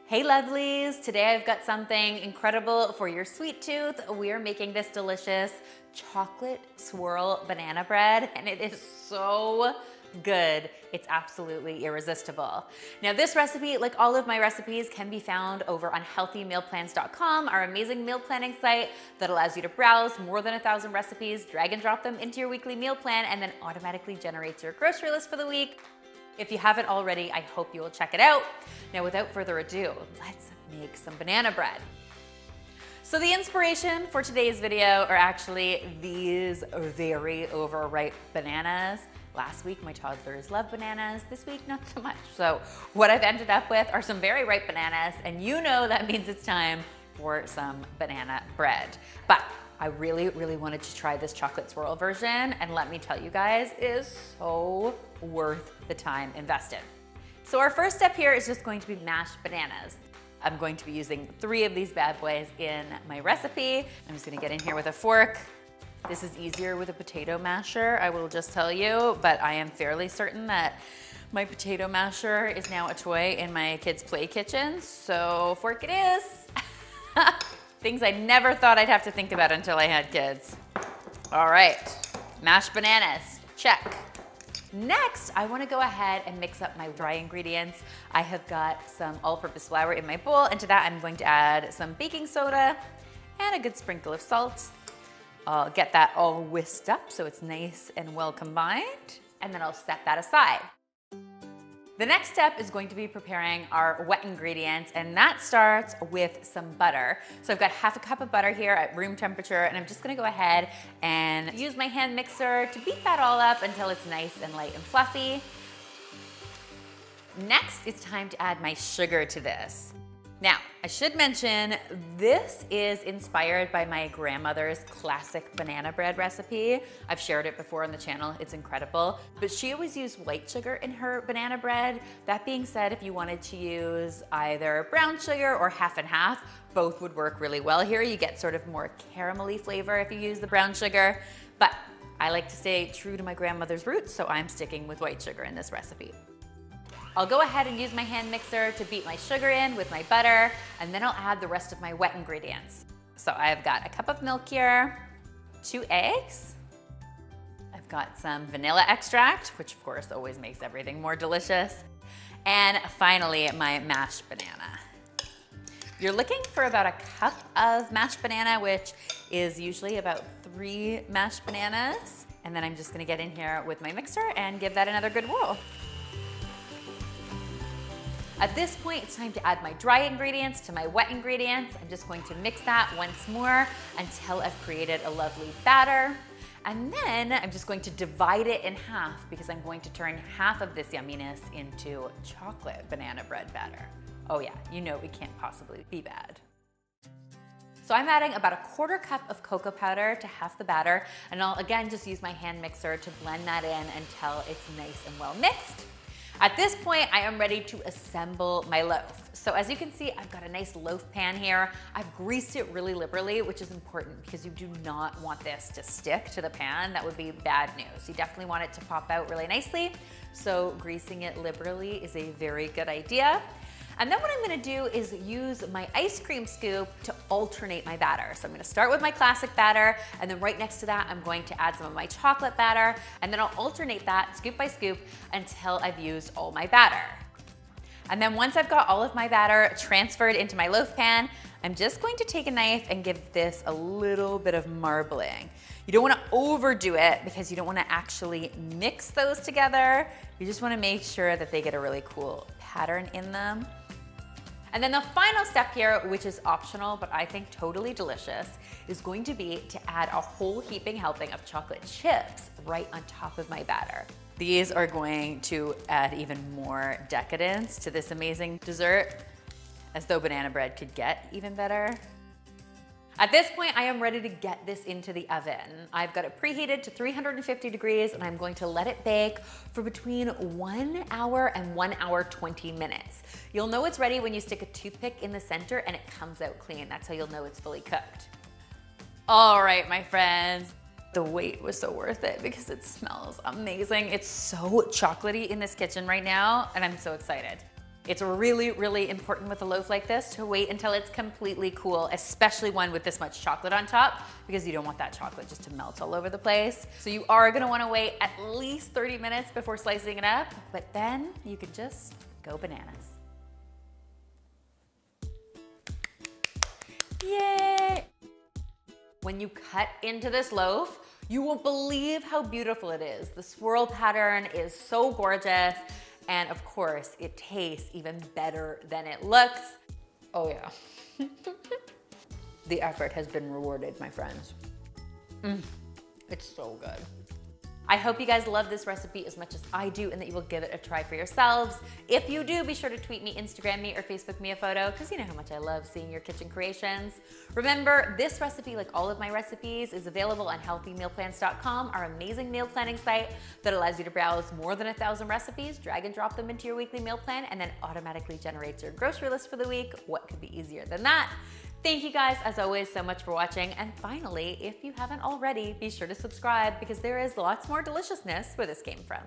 Hey lovelies, today I've got something incredible for your sweet tooth. We are making this delicious chocolate swirl banana bread, and it is so good. It's absolutely irresistible. Now this recipe, like all of my recipes, can be found over on healthymealplans.com, our amazing meal planning site that allows you to browse more than 1,000 recipes, drag and drop them into your weekly meal plan, and then automatically generates your grocery list for the week. If you haven't already, I hope you will check it out. Now, without further ado, let's make some banana bread. So the inspiration for today's video are actually these very overripe bananas. Last week, my toddlers loved bananas. This week, not so much. So what I've ended up with are some very ripe bananas, and you know that means it's time for some banana bread. But I really wanted to try this chocolate swirl version, and let me tell you guys, it is so worth the time invested. So our first step here is just going to be mashed bananas. I'm going to be using 3 of these bad boys in my recipe. I'm just gonna get in here with a fork. This is easier with a potato masher, I will just tell you, but I am fairly certain that my potato masher is now a toy in my kids' play kitchen, so fork it is. Things I never thought I'd have to think about until I had kids. All right, mashed bananas, check. Next, I wanna go ahead and mix up my dry ingredients. I have got some all-purpose flour in my bowl, and to that I'm going to add some baking soda and a good sprinkle of salt. I'll get that all whisked up so it's nice and well combined, and then I'll set that aside. The next step is going to be preparing our wet ingredients, and that starts with some butter. So I've got half a cup of butter here at room temperature, and I'm just gonna go ahead and use my hand mixer to beat that all up until it's nice and light and fluffy. Next, it's time to add my sugar to this. Now, I should mention, this is inspired by my grandmother's classic banana bread recipe. I've shared it before on the channel, it's incredible. But she always used white sugar in her banana bread. That being said, if you wanted to use either brown sugar or half and half, both would work really well here. You get sort of more caramelly flavor if you use the brown sugar. But I like to stay true to my grandmother's roots, so I'm sticking with white sugar in this recipe. I'll go ahead and use my hand mixer to beat my sugar in with my butter, and then I'll add the rest of my wet ingredients. So I've got a cup of milk here, 2 eggs. I've got some vanilla extract, which of course always makes everything more delicious. And finally, my mashed banana. You're looking for about a cup of mashed banana, which is usually about 3 mashed bananas. And then I'm just gonna get in here with my mixer and give that another good whirl. At this point, it's time to add my dry ingredients to my wet ingredients. I'm just going to mix that once more until I've created a lovely batter. And then I'm just going to divide it in half because I'm going to turn half of this yumminess into chocolate banana bread batter. Oh yeah, you know it can't possibly be bad. So I'm adding about a 1/4 cup of cocoa powder to half the batter, and I'll again just use my hand mixer to blend that in until it's nice and well mixed. At this point, I am ready to assemble my loaf. So as you can see, I've got a nice loaf pan here. I've greased it really liberally, which is important because you do not want this to stick to the pan. That would be bad news. You definitely want it to pop out really nicely. So greasing it liberally is a very good idea. And then what I'm gonna do is use my ice cream scoop to alternate my batter. So I'm gonna start with my classic batter, and then right next to that, I'm going to add some of my chocolate batter, and then I'll alternate that scoop by scoop until I've used all my batter. And then once I've got all of my batter transferred into my loaf pan, I'm just going to take a knife and give this a little bit of marbling. You don't wanna overdo it because you don't wanna actually mix those together. You just wanna make sure that they get a really cool pattern in them. And then the final step here, which is optional, but I think totally delicious, is going to be to add a whole heaping helping of chocolate chips right on top of my batter. These are going to add even more decadence to this amazing dessert, as though banana bread could get even better. At this point, I am ready to get this into the oven. I've got it preheated to 350 degrees, and I'm going to let it bake for between 1 hour and 1 hour 20 minutes. You'll know it's ready when you stick a toothpick in the center and it comes out clean. That's how you'll know it's fully cooked. All right, my friends. The wait was so worth it because it smells amazing. It's so chocolatey in this kitchen right now, and I'm so excited. It's really, really important with a loaf like this to wait until it's completely cool, especially one with this much chocolate on top, because you don't want that chocolate just to melt all over the place. So you are gonna wanna wait at least 30 minutes before slicing it up, but then you can just go bananas. Yay! When you cut into this loaf, you won't believe how beautiful it is. The swirl pattern is so gorgeous. And of course, it tastes even better than it looks. Oh yeah. The effort has been rewarded, my friends. It's so good. I hope you guys love this recipe as much as I do and that you will give it a try for yourselves. If you do, be sure to tweet me, Instagram me, or Facebook me a photo, because you know how much I love seeing your kitchen creations. Remember, this recipe, like all of my recipes, is available on healthymealplans.com, our amazing meal planning site that allows you to browse more than 1,000 recipes, drag and drop them into your weekly meal plan, and then automatically generates your grocery list for the week. What could be easier than that? Thank you guys, as always, so much for watching. And finally, if you haven't already, be sure to subscribe because there is lots more deliciousness where this came from.